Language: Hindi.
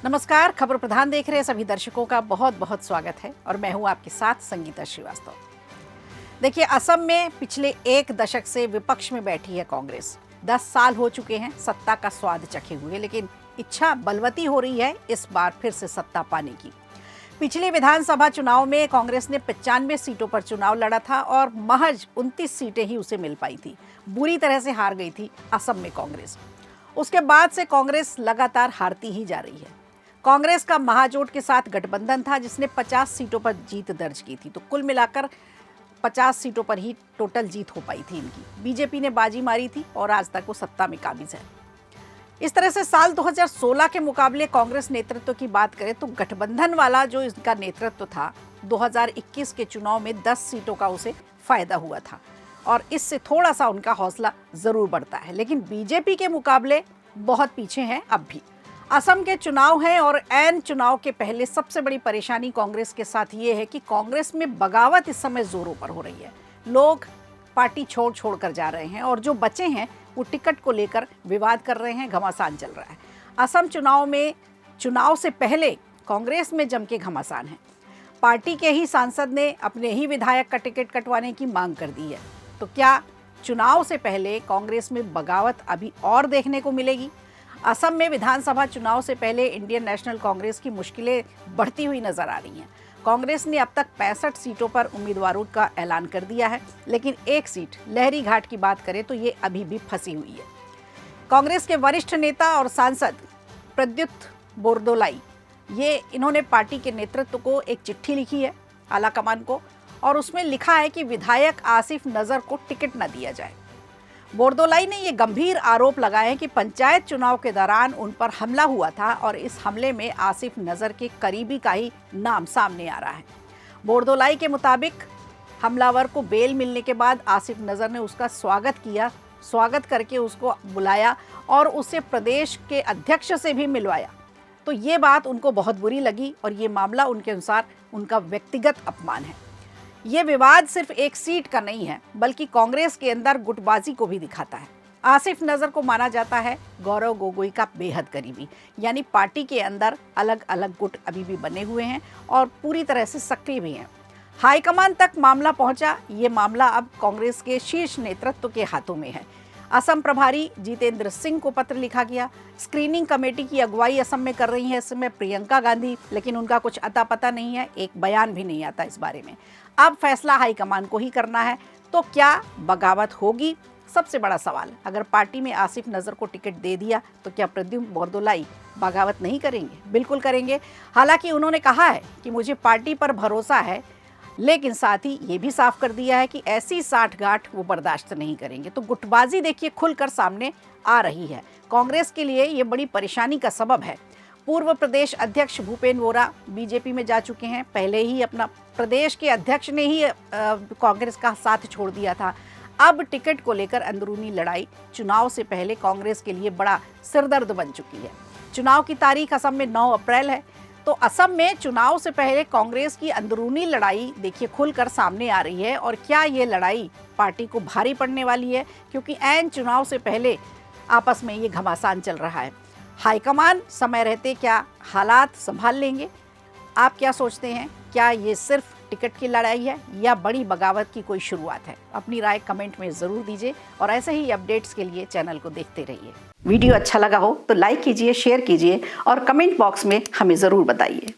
नमस्कार, खबर प्रधान देख रहे सभी दर्शकों का बहुत बहुत स्वागत है और मैं हूं आपके साथ संगीता श्रीवास्तव। देखिए, असम में पिछले एक दशक से विपक्ष में बैठी है कांग्रेस। 10 साल हो चुके हैं सत्ता का स्वाद चखे हुए, लेकिन इच्छा बलवती हो रही है इस बार फिर से सत्ता पाने की। पिछले विधानसभा चुनाव में कांग्रेस ने 95 सीटों पर चुनाव लड़ा था और महज 29 सीटें ही उसे मिल पाई थी। बुरी तरह से हार गई थी असम में कांग्रेस। उसके बाद से कांग्रेस लगातार हारती ही जा रही है। कांग्रेस का महाजोट के साथ गठबंधन था जिसने 50 सीटों पर जीत दर्ज की थी, तो कुल मिलाकर 50 सीटों पर ही टोटल जीत हो पाई थी इनकी। बीजेपी ने बाजी मारी थी और आज तक वो सत्ता में काबिज है। इस तरह से साल 2016 के मुकाबले कांग्रेस नेतृत्व की बात करें तो गठबंधन वाला जो इसका नेतृत्व था, 2021 के चुनाव में 10 सीटों का उसे फायदा हुआ था और इससे थोड़ा सा उनका हौसला जरूर बढ़ता है, लेकिन बीजेपी के मुकाबले बहुत पीछे हैं अब भी। असम के चुनाव हैं और ऐन चुनाव के पहले सबसे बड़ी परेशानी कांग्रेस के साथ ये है कि कांग्रेस में बगावत इस समय जोरों पर हो रही है। लोग पार्टी छोड़ कर जा रहे हैं और जो बचे हैं वो टिकट को लेकर विवाद कर रहे हैं, घमासान चल रहा है। असम चुनाव से पहले कांग्रेस में जम के घमासान है। पार्टी के ही सांसद ने अपने ही विधायक का टिकट कटवाने की मांग कर दी है। तो क्या चुनाव से पहले कांग्रेस में बगावत अभी और देखने को मिलेगी? असम में विधानसभा चुनाव से पहले इंडियन नेशनल कांग्रेस की मुश्किलें बढ़ती हुई नजर आ रही हैं। कांग्रेस ने अब तक 65 सीटों पर उम्मीदवारों का ऐलान कर दिया है, लेकिन एक सीट लहरी घाट की बात करें तो ये अभी भी फंसी हुई है। कांग्रेस के वरिष्ठ नेता और सांसद प्रद्युत बोरदोलाई इन्होंने पार्टी के नेतृत्व को एक चिट्ठी लिखी है आलाकमान को, और उसमें लिखा है कि विधायक आसिफ नजर को टिकट न दिया जाए। बोरदोलाई ने ये गंभीर आरोप लगाए कि पंचायत चुनाव के दौरान उन पर हमला हुआ था और इस हमले में आसिफ नजर के करीबी का ही नाम सामने आ रहा है। बोरदोलाई के मुताबिक हमलावर को बेल मिलने के बाद आसिफ नजर ने उसका स्वागत करके उसको बुलाया और उसे प्रदेश के अध्यक्ष से भी मिलवाया। तो ये बात उनको बहुत बुरी लगी और ये मामला उनके अनुसार उनका व्यक्तिगत अपमान है। ये विवाद सिर्फ एक सीट का नहीं है, बल्कि कांग्रेस के अंदर गुटबाजी को भी दिखाता है। आसिफ नजर को माना जाता है गौरव गोगोई का बेहद करीबी, यानी पार्टी के अंदर अलग अलग गुट अभी भी बने हुए हैं और पूरी तरह से सक्रिय भी हैं। हाईकमान तक मामला पहुंचा। ये मामला अब कांग्रेस के शीर्ष नेतृत्व के हाथों में है। असम प्रभारी जितेंद्र सिंह को पत्र लिखा गया। स्क्रीनिंग कमेटी की अगुवाई असम में कर रही है इस समय प्रियंका गांधी, लेकिन उनका कुछ अता पता नहीं है, एक बयान भी नहीं आता इस बारे में। अब फैसला हाईकमान को ही करना है। तो क्या बगावत होगी? सबसे बड़ा सवाल। अगर पार्टी में आसिफ नजर को टिकट दे दिया तो क्या प्रद्युत बोरदोलाई बगावत नहीं करेंगे? बिल्कुल करेंगे। हालांकि उन्होंने कहा है कि मुझे पार्टी पर भरोसा है, लेकिन साथ ही ये भी साफ कर दिया है कि ऐसी साठगांठ वो बर्दाश्त नहीं करेंगे। तो गुटबाजी देखिए खुलकर सामने आ रही है। कांग्रेस के लिए ये बड़ी परेशानी का सबब है। पूर्व प्रदेश अध्यक्ष भूपेन बोरा बीजेपी में जा चुके हैं। पहले ही अपना प्रदेश के अध्यक्ष ने ही कांग्रेस का साथ छोड़ दिया था। अब टिकट को लेकर अंदरूनी लड़ाई चुनाव से पहले कांग्रेस के लिए बड़ा सिरदर्द बन चुकी है। चुनाव की तारीख असम में 9 अप्रैल है। तो असम में चुनाव से पहले कांग्रेस की अंदरूनी लड़ाई देखिए खुलकर सामने आ रही है। और क्या ये लड़ाई पार्टी को भारी पड़ने वाली है? क्योंकि ऐन चुनाव से पहले आपस में ये घमासान चल रहा है। हाईकमान समय रहते क्या हालात संभाल लेंगे? आप क्या सोचते हैं? क्या ये सिर्फ टिकट की लड़ाई है या बड़ी बगावत की कोई शुरुआत है? अपनी राय कमेंट में ज़रूर दीजिए और ऐसे ही अपडेट्स के लिए चैनल को देखते रहिए। वीडियो अच्छा लगा हो तो लाइक कीजिए, शेयर कीजिए और कमेंट बॉक्स में हमें ज़रूर बताइए।